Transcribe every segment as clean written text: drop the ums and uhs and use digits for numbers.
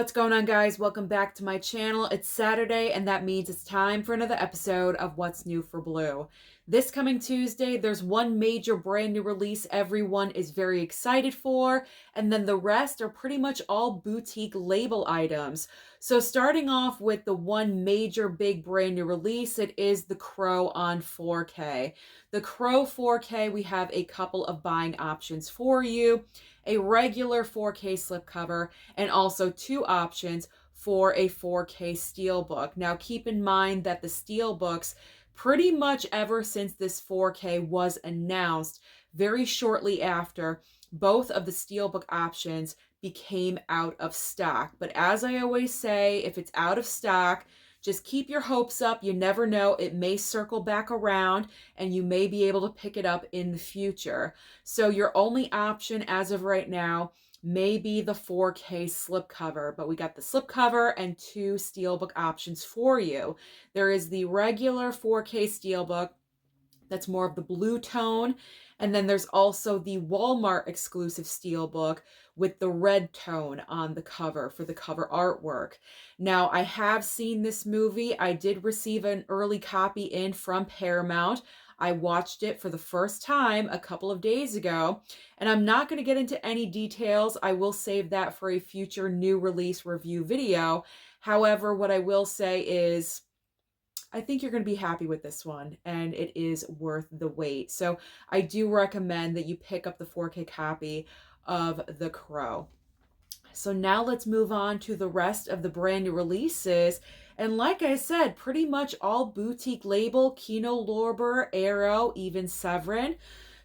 What's going on, guys? Welcome back to my channel. It's Saturday, and that means it's time for another episode of What's New for Blue. This coming Tuesday, there's one major brand new release everyone is very excited for, and then the rest are pretty much all boutique label items. So starting off with the one major big brand new release, it is The Crow on 4K. The Crow 4K, we have a couple of buying options for you. A regular 4K slipcover, and also two options for a 4K steelbook. Now keep in mind that the steelbooks, pretty much ever since this 4K was announced, very shortly after, both of the steelbook options became out of stock. But as I always say, if it's out of stock, just keep your hopes up. You never know. It may circle back around and you may be able to pick it up in the future. So your only option as of right now may be the 4K slipcover, but we got the slipcover and two steelbook options for you. There is the regular 4K steelbook that's more of the blue tone, and then there's also the Walmart exclusive steelbook with the red tone on the cover for the cover artwork. Now, I have seen this movie. I did receive an early copy in from Paramount. I watched it for the first time a couple of days ago, and I'm not going to get into any details. I will save that for a future new release review video. However, what I will say is, I think you're going to be happy with this one, and it is worth the wait. So I do recommend that you pick up the 4K copy of The Crow. So now let's move on to the rest of the brand new releases. And like I said, pretty much all boutique label: Kino, Lorber, Arrow, even Severin.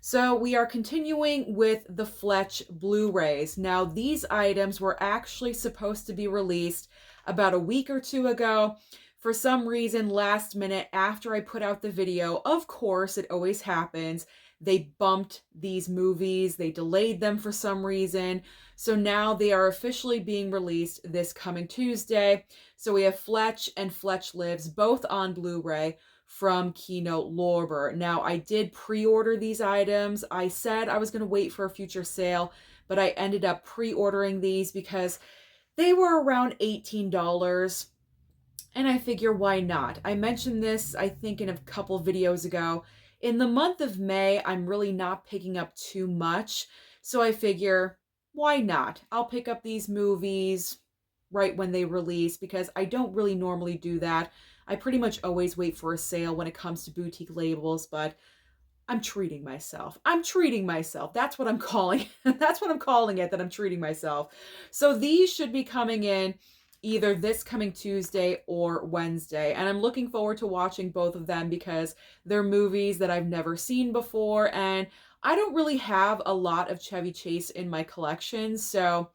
So we are continuing with the Fletch Blu-rays. Now these items were actually supposed to be released about a week or two ago. For some reason, last minute after I put out the video, of course, it always happens, they bumped these movies, they delayed them for some reason. So now they are officially being released this coming Tuesday. So we have Fletch and Fletch Lives, both on Blu-ray from Kino Lorber. Now, I did pre-order these items. I said I was going to wait for a future sale, but I ended up pre-ordering these because they were around $18. And I figure, why not? I mentioned this, I think, in a couple videos ago. In the month of May, I'm really not picking up too much. So I figure, why not? I'll pick up these movies right when they release, because I don't really normally do that. I pretty much always wait for a sale when it comes to boutique labels, but I'm treating myself. I'm treating myself. That's what I'm calling. That's what I'm calling it, that I'm treating myself. So these should be coming in either this coming Tuesday or Wednesday. And I'm looking forward to watching both of them because they're movies that I've never seen before. And I don't really have a lot of Chevy Chase in my collection. So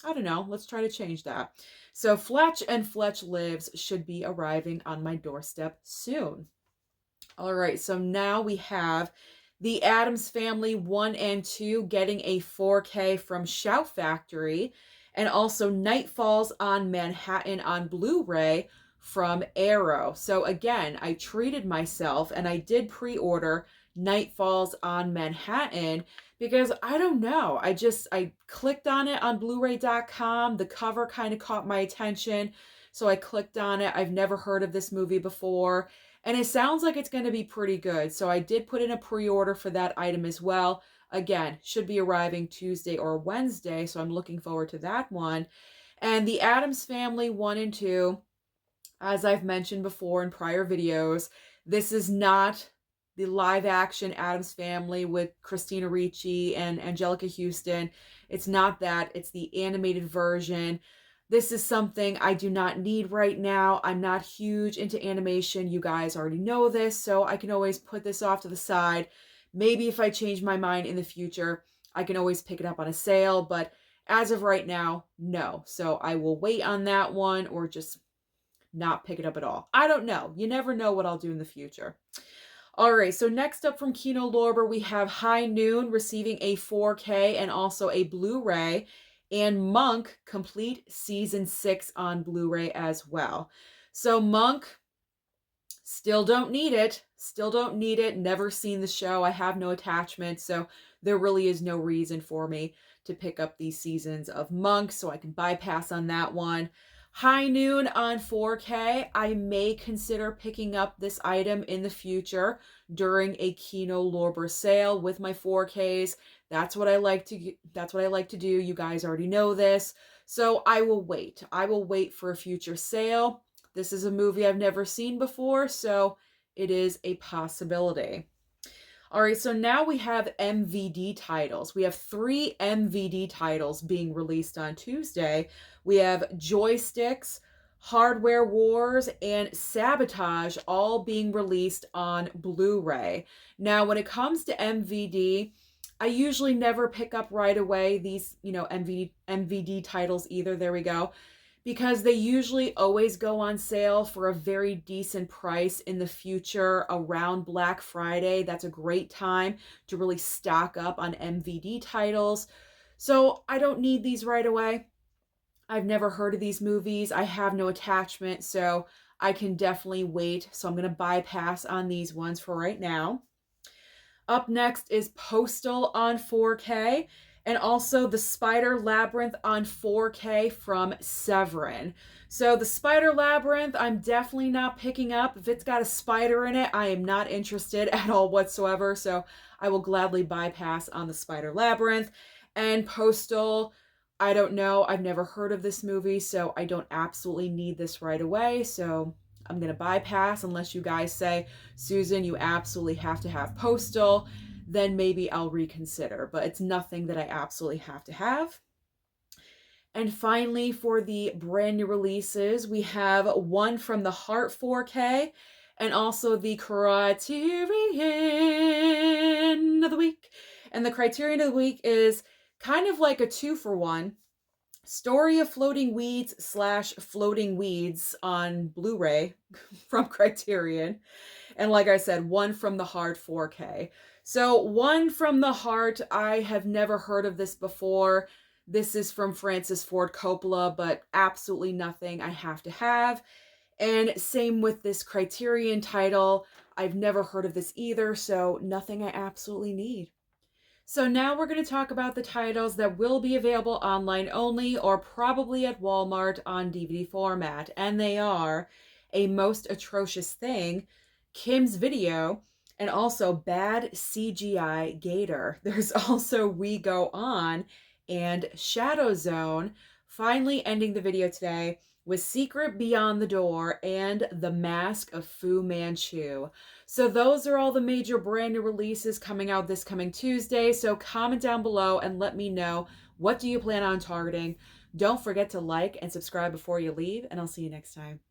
I don't know. Let's try to change that. So Fletch and Fletch Lives should be arriving on my doorstep soon. All right. So now we have the Addams Family 1 and 2 getting a 4K from Shout Factory, and also Night Falls on Manhattan on Blu-ray from Arrow. So again, I treated myself and I did pre-order Night Falls on Manhattan because I don't know. I clicked on it on blu-ray.com. The cover kind of caught my attention. So I clicked on it. I've never heard of this movie before, and it sounds like it's going to be pretty good. So I did put in a pre-order for that item as well. Again, should be arriving Tuesday or Wednesday, so I'm looking forward to that one. And the Addams Family 1 and 2, as I've mentioned before in prior videos, this is not the live-action Addams Family with Christina Ricci and Angelica Houston. It's not that. It's the animated version. This is something I do not need right now. I'm not huge into animation. You guys already know this, so I can always put this off to the side. Maybe if I change my mind in the future, I can always pick it up on a sale, but as of right now, no. So I will wait on that one or just not pick it up at all. I don't know. You never know what I'll do in the future. All right, so next up from Kino Lorber, we have High Noon receiving a 4K and also a Blu-ray, and Monk Complete Season 6 on Blu-ray as well. So Monk, Still don't need it. Still don't need it. Never seen the show. I have no attachment. So there really is no reason for me to pick up these seasons of Monk. So I can bypass on that one. High Noon on 4K. I may consider picking up this item in the future during a Kino Lorber sale with my 4Ks. That's what I like to do. You guys already know this. So I will wait. I will wait for a future sale. This is a movie I've never seen before, so it is a possibility. All right, so now we have MVD titles. We have 3 MVD titles being released on Tuesday. We have Joysticks, Hardware Wars, and Sabotage all being released on Blu-ray. Now, when it comes to MVD, I usually never pick up right away these, MVD titles either. There we go. Because they usually always go on sale for a very decent price in the future around Black Friday. That's a great time to really stock up on MVD titles. So I don't need these right away. I've never heard of these movies. I have no attachment, so I can definitely wait. So I'm going to bypass on these ones for right now. Up next is Postal on 4K, and also the Spider Labyrinth on 4K from Severin. So the Spider Labyrinth, I'm definitely not picking up. If it's got a spider in it, I am not interested at all whatsoever. So I will gladly bypass on the Spider Labyrinth. And Postal, I don't know. I've never heard of this movie, so I don't absolutely need this right away. So I'm going to bypass unless you guys say, Susan, you absolutely have to have Postal. Then maybe I'll reconsider. But it's nothing that I absolutely have to have. And finally, for the brand new releases, we have one from the Heart 4K and also the Criterion of the Week. And the Criterion of the Week is kind of like a 2-for-1. Story of Floating Weeds / Floating Weeds on Blu-ray from Criterion. And like I said, one from the Heart 4K. So one from the Heart, I have never heard of this before. This is from Francis Ford Coppola, but absolutely nothing I have to have. And same with this Criterion title. I've never heard of this either, so nothing I absolutely need. So now we're going to talk about the titles that will be available online only or probably at Walmart on DVD format. And they are A Most Atrocious Thing, Kim's Video, and also Bad CGI Gator. There's also We Go On and Shadowzone. Finally ending the video today with Secret Beyond the Door and The Mask of Fu Manchu. So those are all the major brand new releases coming out this coming Tuesday. So comment down below and let me know, what do you plan on targeting? Don't forget to like and subscribe before you leave, and I'll see you next time.